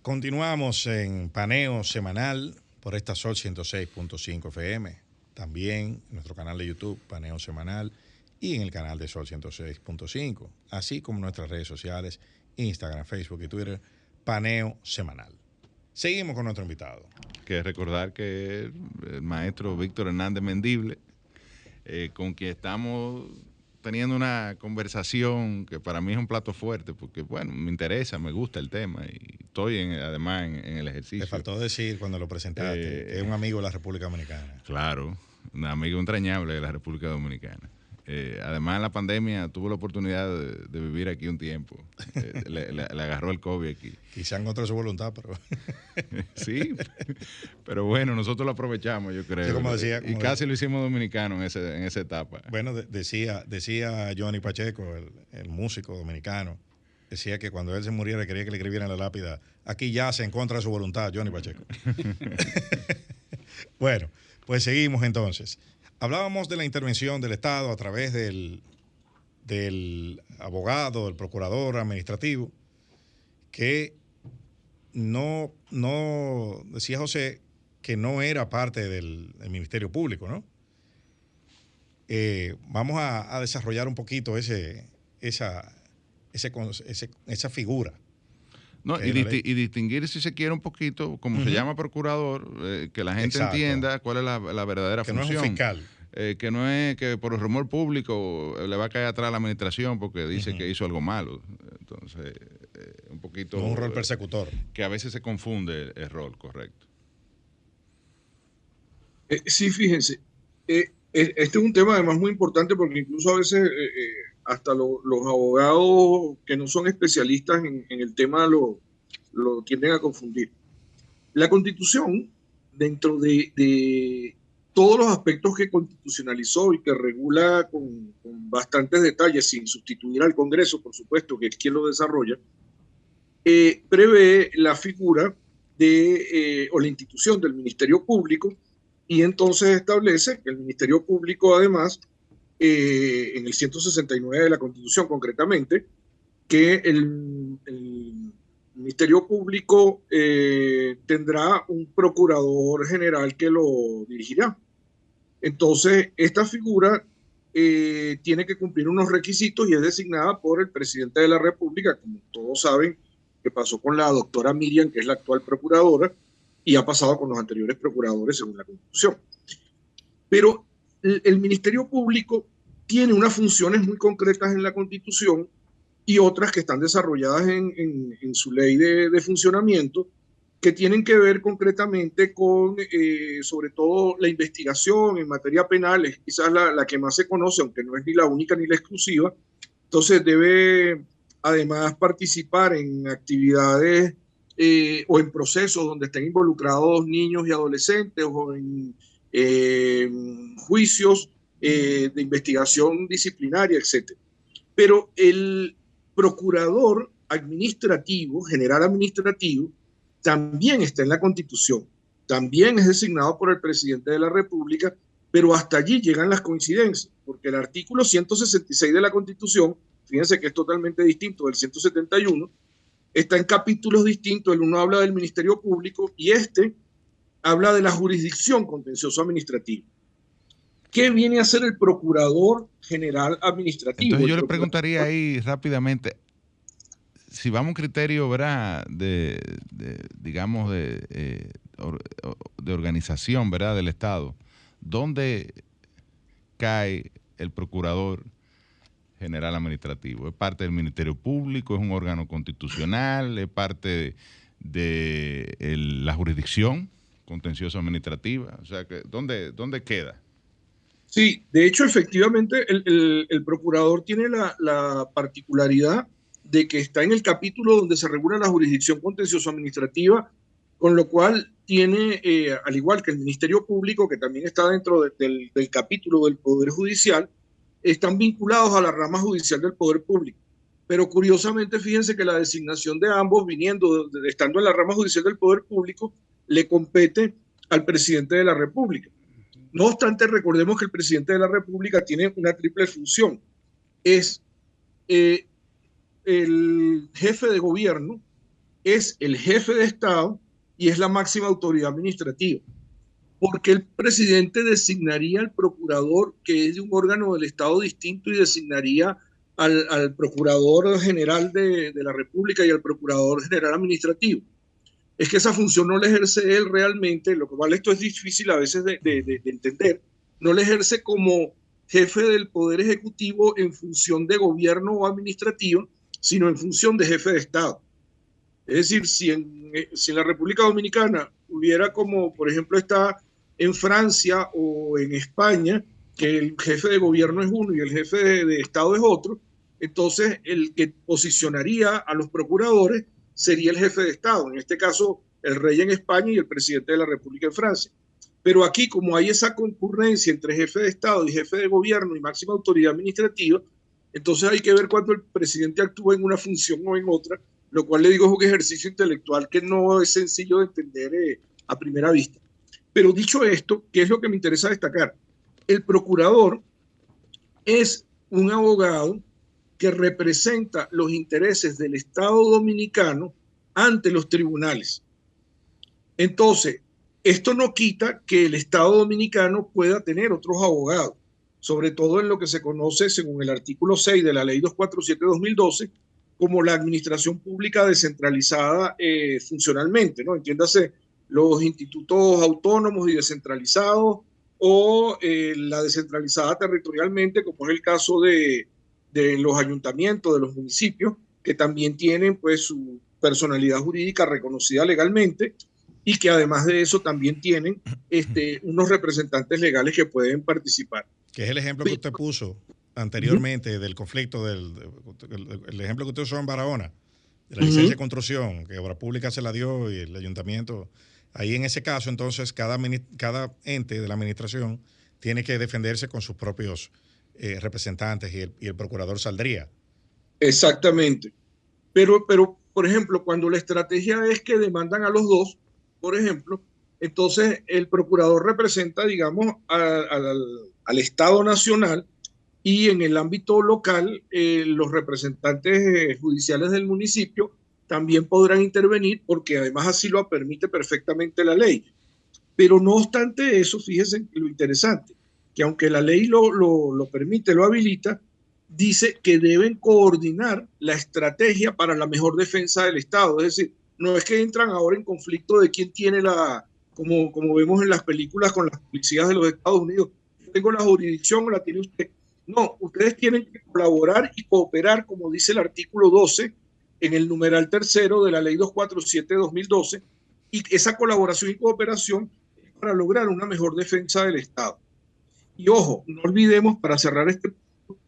Continuamos en Paneo Semanal por esta Sol 106.5 FM. También en nuestro canal de YouTube, Paneo Semanal, y en el canal de Sol 106.5. Así como en nuestras redes sociales, Instagram, Facebook y Twitter, Paneo Semanal. Seguimos con nuestro invitado. Que recordar que el maestro Víctor Hernández Mendible, con quien estamos teniendo una conversación que para mí es un plato fuerte, porque bueno, me interesa, me gusta el tema y estoy además en el ejercicio. Te faltó decir cuando lo presentaste que es un amigo de la República Dominicana. Claro, un amigo entrañable de la República Dominicana. Además, en la pandemia tuvo la oportunidad de vivir aquí un tiempo. Le agarró el COVID aquí. Quizá en contra de su voluntad, pero... Sí, pero bueno, nosotros lo aprovechamos, yo creo. Sí, como decía, y casi lo hicimos dominicano en esa etapa. Bueno, decía Johnny Pacheco, el músico dominicano, decía que cuando él se muriera quería que le escribieran la lápida: aquí yace en contra de su voluntad, Johnny Pacheco. Bueno, pues seguimos entonces. Hablábamos de la intervención del Estado a través del abogado, del procurador administrativo, que no decía José, que no era parte del Ministerio Público, ¿no? Vamos a desarrollar un poquito esa figura. No, y distinguir, si se quiere, un poquito, como se llama procurador, que la gente entienda cuál es la verdadera función. Que no es un fiscal. Que no es que por el rumor público le va a caer atrás a la administración porque dice que hizo algo malo. Entonces, un poquito... No es un rol persecutor. Que a veces se confunde el rol, correcto. Sí, fíjense. Este es un tema además muy importante porque incluso a veces hasta los abogados que no son especialistas en el tema lo tienden a confundir. La Constitución, dentro de todos los aspectos que constitucionalizó y que regula con bastantes detalles, sin sustituir al Congreso, por supuesto, que es quien lo desarrolla, prevé la figura o la institución del Ministerio Público, y entonces establece que el Ministerio Público, además, en el 169 de la Constitución concretamente, que el Ministerio Público tendrá un procurador general que lo dirigirá. Entonces, esta figura tiene que cumplir unos requisitos y es designada por el presidente de la República, como todos saben, que pasó con la doctora Miriam, que es la actual procuradora, y ha pasado con los anteriores procuradores según la Constitución. Pero el Ministerio Público tiene unas funciones muy concretas en la Constitución y otras que están desarrolladas en su ley de funcionamiento, que tienen que ver concretamente con, sobre todo, la investigación en materia penal, es quizás la que más se conoce, aunque no es ni la única ni la exclusiva. Entonces debe, además, participar en actividades o en procesos donde estén involucrados niños y adolescentes, o en juicios de investigación disciplinaria, etc. Pero el procurador administrativo, general administrativo, también está en la Constitución, también es designado por el presidente de la República, pero hasta allí llegan las coincidencias, porque el artículo 166 de la Constitución, fíjense que es totalmente distinto del 171, está en capítulos distintos. El uno habla del Ministerio Público y este habla de la jurisdicción contencioso administrativa. ¿Qué viene a ser el Procurador General Administrativo? Entonces yo le preguntaría ahí rápidamente, si vamos a un criterio, ¿verdad?, digamos, de organización, ¿verdad?, del Estado, ¿dónde cae el Procurador General Administrativo? ¿Es parte del Ministerio Público? ¿Es un órgano constitucional? ¿Es parte de la jurisdicción contencioso administrativa? O sea, ¿dónde queda? Sí, de hecho, efectivamente, el procurador tiene la particularidad de que está en el capítulo donde se regula la jurisdicción contencioso administrativa, con lo cual tiene, al igual que el Ministerio Público, que también está dentro del capítulo del Poder Judicial, están vinculados a la rama judicial del Poder Público. Pero curiosamente, fíjense que la designación de ambos, estando en la rama judicial del Poder Público, le compete al presidente de la República. No obstante, recordemos que el presidente de la República tiene una triple función. Es el jefe de gobierno, es el jefe de Estado y es la máxima autoridad administrativa, porque el presidente designaría al procurador, que es de un órgano del Estado distinto, y designaría al procurador general de la República y al procurador general administrativo. Es que esa función no la ejerce él realmente, lo cual esto es difícil a veces de entender, no la ejerce como jefe del Poder Ejecutivo en función de gobierno o administrativo, sino en función de jefe de Estado. Es decir, si en la República Dominicana hubiera, como por ejemplo está en Francia o en España, que el jefe de gobierno es uno y el jefe de Estado es otro, entonces el que posicionaría a los procuradores sería el jefe de Estado, en este caso el rey en España y el presidente de la República en Francia. Pero aquí, como hay esa concurrencia entre jefe de Estado y jefe de gobierno y máxima autoridad administrativa, entonces hay que ver cuándo el presidente actúa en una función o en otra, lo cual le digo es un ejercicio intelectual que no es sencillo de entender a primera vista. Pero dicho esto, ¿qué es lo que me interesa destacar? El procurador es un abogado que representa los intereses del Estado dominicano ante los tribunales. Entonces, esto no quita que el Estado dominicano pueda tener otros abogados, sobre todo en lo que se conoce, según el artículo 6 de la Ley 247-2012, como la administración pública descentralizada funcionalmente, ¿no? Entiéndase, los institutos autónomos y descentralizados o la descentralizada territorialmente, como es el caso de los ayuntamientos, de los municipios, que también tienen pues su personalidad jurídica reconocida legalmente y que además de eso también tienen unos representantes legales que pueden participar. Que es el ejemplo que usted puso anteriormente del conflicto, el ejemplo que usted usó en Barahona, de la licencia de construcción, que Obra Pública se la dio y el ayuntamiento. Ahí en ese caso, entonces, cada ente de la administración tiene que defenderse con sus propios representantes y el procurador saldría. Exactamente. Pero, por ejemplo, cuando la estrategia es que demandan a los dos, por ejemplo, entonces el procurador representa, digamos, al Estado Nacional, y en el ámbito local los representantes judiciales del municipio también podrán intervenir, porque además así lo permite perfectamente la ley. Pero no obstante eso, fíjense lo interesante, que aunque la ley lo permite, lo habilita, dice que deben coordinar la estrategia para la mejor defensa del Estado. Es decir, no es que entran ahora en conflicto de quién tiene como vemos en las películas con las policías de los Estados Unidos, yo tengo la jurisdicción o la tiene usted. No, ustedes tienen que colaborar y cooperar, como dice el artículo 12 en el numeral tercero de la Ley 247-2012, y esa colaboración y cooperación es para lograr una mejor defensa del Estado. Y ojo, no olvidemos, para cerrar este punto,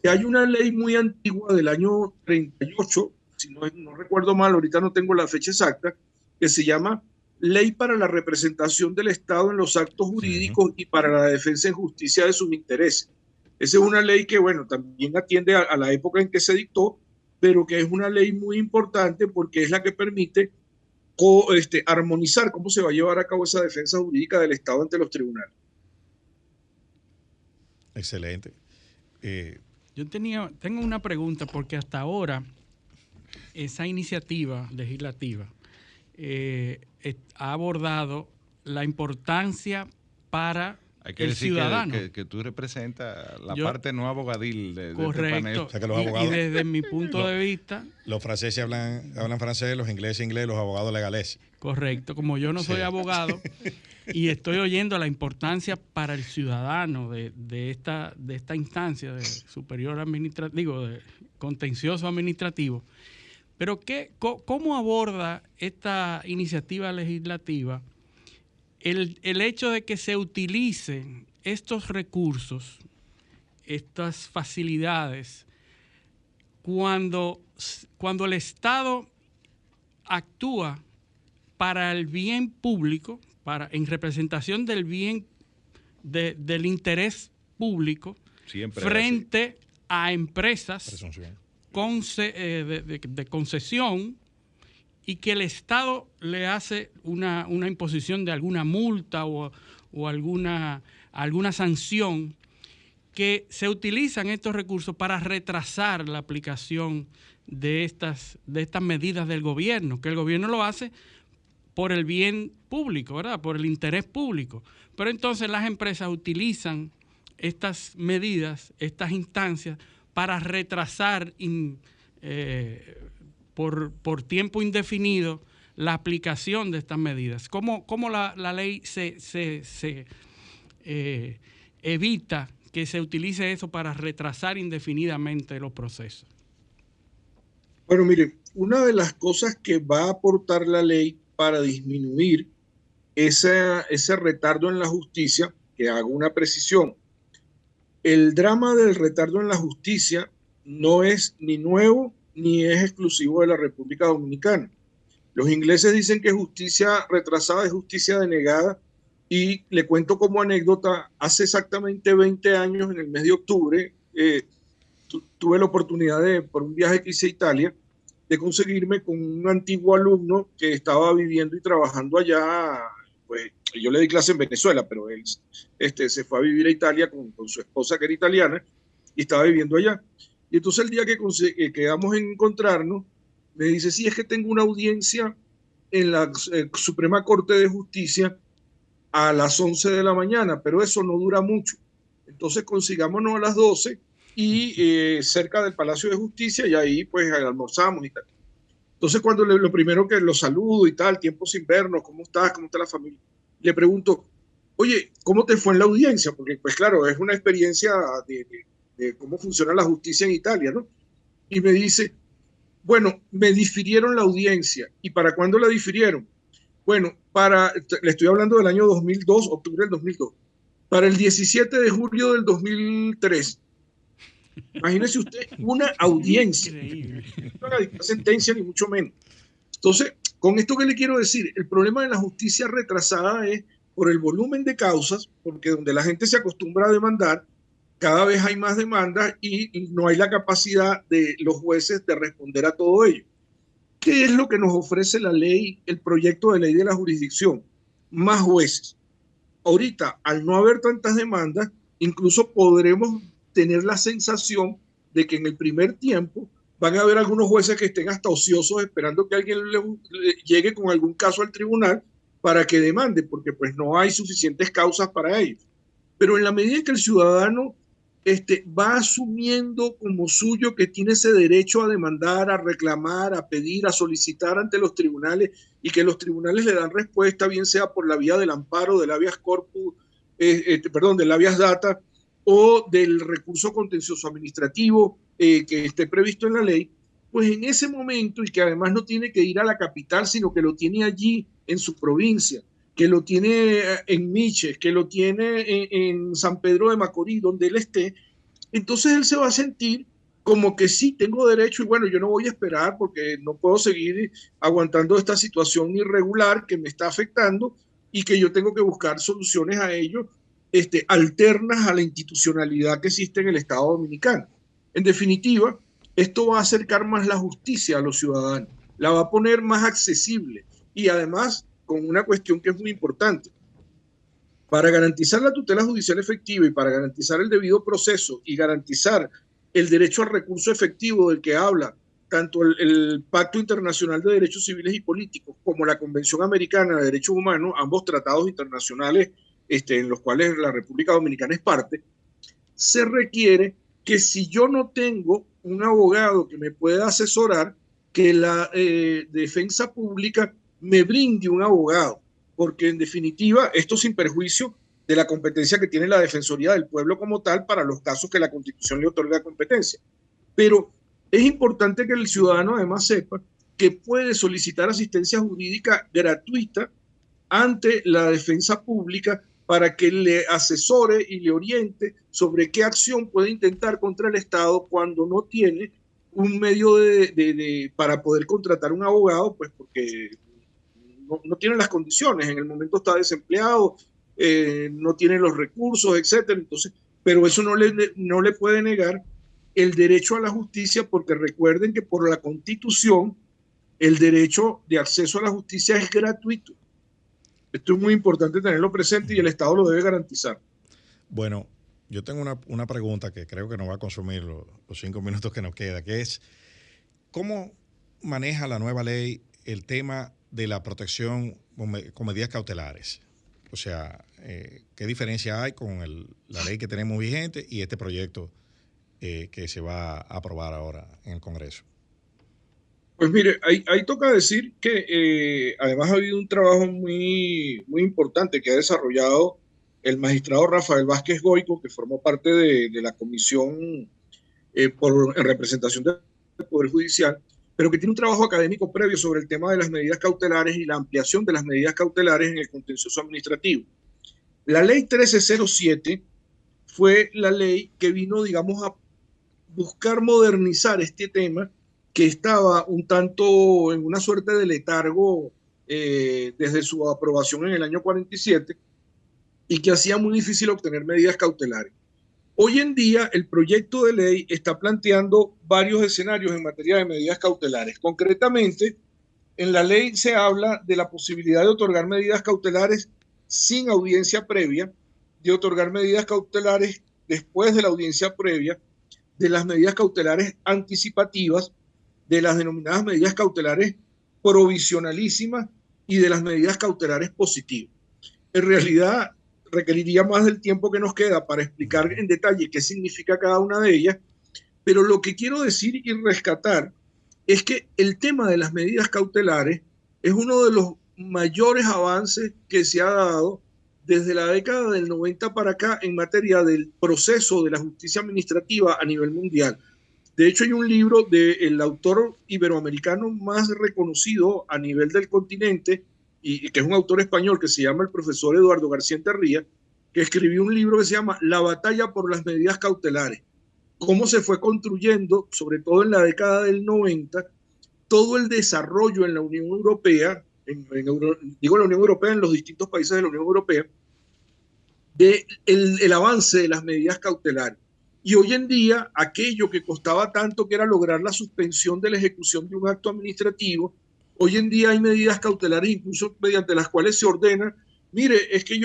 que hay una ley muy antigua del año 38, si no recuerdo mal, ahorita no tengo la fecha exacta, que se llama Ley para la representación del Estado en los actos jurídicos y para la defensa en justicia de sus intereses. Esa es una ley que, bueno, también atiende a la época en que se dictó, pero que es una ley muy importante porque es la que permite armonizar cómo se va a llevar a cabo esa defensa jurídica del Estado ante los tribunales. Excelente. Yo tengo una pregunta, porque hasta ahora esa iniciativa legislativa ha abordado la importancia para hay que el decir ciudadano. Que tú representas la parte no abogadil de este panel. O sea, que los abogados, y desde mi punto de vista... Los franceses hablan francés, los ingleses inglés, los abogados legales. Correcto. Como yo no soy abogado y estoy oyendo la importancia para el ciudadano de esta instancia de superior administrativo, de contencioso administrativo, pero ¿cómo aborda esta iniciativa legislativa el hecho de que se utilicen estos recursos, estas facilidades, cuando el Estado actúa para el bien público, en representación del bien del interés público, siempre frente a empresas de concesión, y que el Estado le hace una imposición de alguna multa o alguna sanción, que se utilizan estos recursos para retrasar la aplicación de estas medidas del gobierno, que el gobierno lo hace por el bien público, ¿verdad? Por el interés público. Pero entonces las empresas utilizan estas medidas, estas instancias, para retrasar por tiempo indefinido la aplicación de estas medidas. ¿Cómo la ley se evita que se utilice eso para retrasar indefinidamente los procesos? Bueno, mire, una de las cosas que va a aportar la ley para disminuir ese retardo en la justicia, que hago una precisión, el drama del retardo en la justicia no es ni nuevo ni es exclusivo de la República Dominicana. Los ingleses dicen que justicia retrasada es justicia denegada, y le cuento como anécdota, hace exactamente 20 años, en el mes de octubre, tuve la oportunidad por un viaje que hice a Italia, de conseguirme con un antiguo alumno que estaba viviendo y trabajando allá. Pues yo le di clase en Venezuela, pero él se fue a vivir a Italia con su esposa, que era italiana, y estaba viviendo allá. Y entonces el día que quedamos en encontrarnos, me dice, sí, es que tengo una audiencia en la Suprema Corte de Justicia a las 11 de la mañana, pero eso no dura mucho. Entonces consigámonos a las 12 y cerca del Palacio de Justicia, y ahí pues almorzamos y tal. Entonces cuando lo primero que lo saludo y tal, tiempo sin vernos, ¿cómo estás? ¿Cómo está la familia? Le pregunto, oye, ¿cómo te fue en la audiencia? Porque pues claro, es una experiencia de cómo funciona la justicia en Italia, ¿no? Y me dice, bueno, me difirieron la audiencia. ¿Y para cuándo la difirieron? Bueno, le estoy hablando del año 2002, octubre del 2002, para el 17 de julio del 2003. Imagínese usted una audiencia. No la sentencia, ni mucho menos. Entonces, con esto que le quiero decir, el problema de la justicia retrasada es por el volumen de causas, porque donde la gente se acostumbra a demandar, cada vez hay más demandas y no hay la capacidad de los jueces de responder a todo ello. ¿Qué es lo que nos ofrece la ley, el proyecto de ley de la jurisdicción? Más jueces. Ahorita, al no haber tantas demandas, incluso podremos tener la sensación de que en el primer tiempo van a haber algunos jueces que estén hasta ociosos esperando que alguien llegue con algún caso al tribunal para que demande, porque pues no hay suficientes causas para ello. Pero en la medida que el ciudadano va asumiendo como suyo que tiene ese derecho a demandar, a reclamar, a pedir, a solicitar ante los tribunales, y que los tribunales le dan respuesta, bien sea por la vía del amparo, del habeas corpus, del habeas data, o del recurso contencioso administrativo que esté previsto en la ley, pues en ese momento, y que además no tiene que ir a la capital, sino que lo tiene allí en su provincia, que lo tiene en Miches, que lo tiene en San Pedro de Macorís, donde él esté, entonces él se va a sentir como que sí, tengo derecho, y bueno, yo no voy a esperar porque no puedo seguir aguantando esta situación irregular que me está afectando, y que yo tengo que buscar soluciones a ello, alternas a la institucionalidad que existe en el Estado Dominicano. En definitiva, esto va a acercar más la justicia a los ciudadanos, la va a poner más accesible, y además con una cuestión que es muy importante. Para garantizar la tutela judicial efectiva y para garantizar el debido proceso y garantizar el derecho al recurso efectivo del que habla tanto el Pacto Internacional de Derechos Civiles y Políticos como la Convención Americana de Derechos Humanos, ambos tratados internacionales en los cuales la República Dominicana es parte, se requiere que si yo no tengo un abogado que me pueda asesorar, que la defensa pública me brinde un abogado, porque en definitiva, esto sin perjuicio de la competencia que tiene la Defensoría del Pueblo como tal para los casos que la Constitución le otorga competencia. Pero es importante que el ciudadano además sepa que puede solicitar asistencia jurídica gratuita ante la defensa pública para que le asesore y le oriente sobre qué acción puede intentar contra el Estado cuando no tiene un medio para poder contratar un abogado, pues porque no tiene las condiciones, en el momento está desempleado, no tiene los recursos, etcétera. Entonces, pero eso no le puede negar el derecho a la justicia, porque recuerden que por la Constitución el derecho de acceso a la justicia es gratuito. Esto es muy importante tenerlo presente y el Estado lo debe garantizar. Bueno, yo tengo una pregunta que creo que nos va a consumir los 5 minutos que nos queda, que es ¿cómo maneja la nueva ley el tema de la protección con medidas cautelares? O sea, ¿qué diferencia hay con la ley que tenemos vigente y este proyecto que se va a aprobar ahora en el Congreso? Pues mire, ahí toca decir que además ha habido un trabajo muy, muy importante que ha desarrollado el magistrado Rafael Vázquez Goico, que formó parte de la comisión en representación del Poder Judicial, pero que tiene un trabajo académico previo sobre el tema de las medidas cautelares y la ampliación de las medidas cautelares en el contencioso administrativo. La ley 1307 fue la ley que vino, digamos, a buscar modernizar este tema que estaba un tanto en una suerte de letargo desde su aprobación en el año 47 y que hacía muy difícil obtener medidas cautelares. Hoy en día el proyecto de ley está planteando varios escenarios en materia de medidas cautelares. Concretamente, en la ley se habla de la posibilidad de otorgar medidas cautelares sin audiencia previa, de otorgar medidas cautelares después de la audiencia previa, de las medidas cautelares anticipativas, de las denominadas medidas cautelares provisionalísimas y de las medidas cautelares positivas. En realidad, requeriría más del tiempo que nos queda para explicar en detalle qué significa cada una de ellas, pero lo que quiero decir y rescatar es que el tema de las medidas cautelares es uno de los mayores avances que se ha dado desde la década del 90 para acá en materia del proceso de la justicia administrativa a nivel mundial. De hecho, hay un libro del autor iberoamericano más reconocido a nivel del continente, y que es un autor español que se llama el profesor Eduardo García Enterría, que escribió un libro que se llama La batalla por las medidas cautelares. Cómo se fue construyendo, sobre todo en la década del 90, todo el desarrollo en la Unión Europea, digo la Unión Europea, en los distintos países de la Unión Europea, el avance de las medidas cautelares. Y hoy en día, aquello que costaba tanto, que era lograr la suspensión de la ejecución de un acto administrativo, hoy en día hay medidas cautelares incluso mediante las cuales se ordena, mire, es que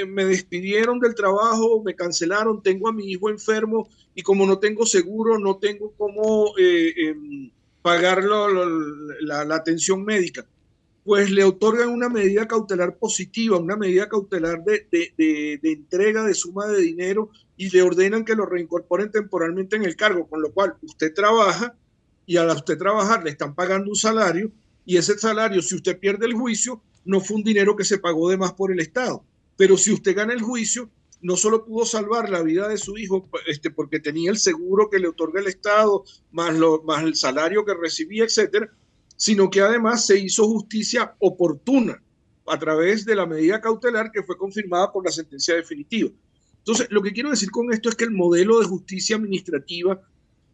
me despidieron del trabajo, me cancelaron, tengo a mi hijo enfermo y como no tengo seguro, no tengo cómo pagar la atención médica. Pues le otorgan una medida cautelar positiva, una medida cautelar de entrega de suma de dinero y le ordenan que lo reincorporen temporalmente en el cargo, con lo cual usted trabaja y al usted trabajar le están pagando un salario y ese salario, si usted pierde el juicio, no fue un dinero que se pagó de más por el Estado. Pero si usted gana el juicio, no solo pudo salvar la vida de su hijo porque tenía el seguro que le otorga el Estado, más el salario que recibía, etcétera, sino que además se hizo justicia oportuna a través de la medida cautelar que fue confirmada por la sentencia definitiva. Entonces, lo que quiero decir con esto es que el modelo de justicia administrativa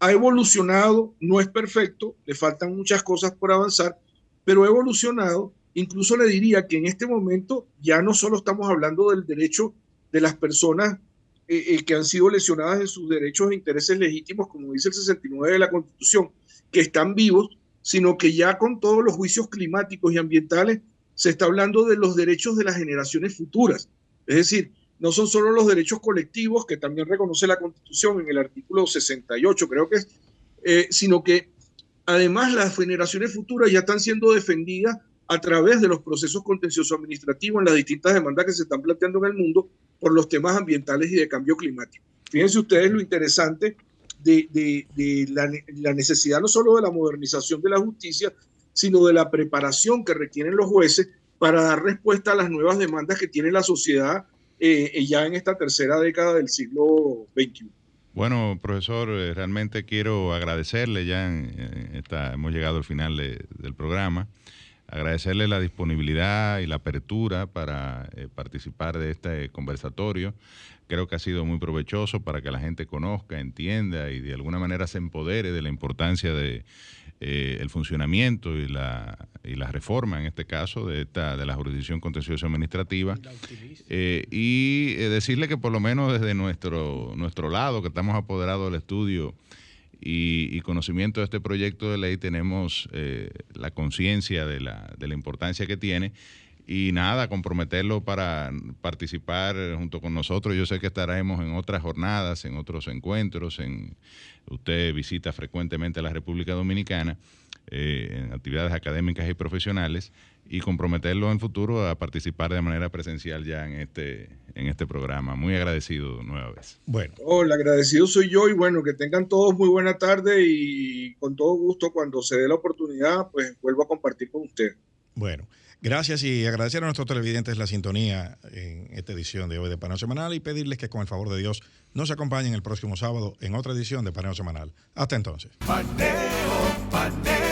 ha evolucionado, no es perfecto, le faltan muchas cosas por avanzar, pero ha evolucionado. Incluso le diría que en este momento ya no solo estamos hablando del derecho de las personas que han sido lesionadas en sus derechos e intereses legítimos, como dice el 69 de la Constitución, que están vivos, sino que ya con todos los juicios climáticos y ambientales se está hablando de los derechos de las generaciones futuras. Es decir, no son solo los derechos colectivos, que también reconoce la Constitución en el artículo 68, creo que es, sino que además las generaciones futuras ya están siendo defendidas a través de los procesos contenciosos administrativos en las distintas demandas que se están planteando en el mundo por los temas ambientales y de cambio climático. Fíjense ustedes lo interesante de la necesidad no solo de la modernización de la justicia, sino de la preparación que requieren los jueces para dar respuesta a las nuevas demandas que tiene la sociedad ya en esta tercera década del siglo XXI. Bueno, profesor, realmente quiero agradecerle, hemos llegado al final del programa, agradecerle la disponibilidad y la apertura para participar de este conversatorio. Creo que ha sido muy provechoso para que la gente conozca, entienda y de alguna manera se empodere de la importancia de el funcionamiento y la reforma, en este caso, de la jurisdicción contencioso administrativa. Y decirle que por lo menos desde nuestro lado, que estamos apoderados del estudio y conocimiento de este proyecto de ley, tenemos la conciencia de la importancia que tiene. Y nada, comprometerlo para participar junto con nosotros. Yo sé que estaremos en otras jornadas, en otros encuentros. Usted visita frecuentemente la República Dominicana en actividades académicas y profesionales, y comprometerlo en el futuro a participar de manera presencial ya en este programa. Muy agradecido nueva vez. Bueno. El agradecido soy yo, y bueno, que tengan todos muy buena tarde, y con todo gusto, cuando se dé la oportunidad, pues vuelvo a compartir con ustedes. Bueno, gracias, y agradecer a nuestros televidentes la sintonía en esta edición de hoy de Paneo Semanal, y pedirles que con el favor de Dios nos acompañen el próximo sábado en otra edición de Paneo Semanal. Hasta entonces. Paneo.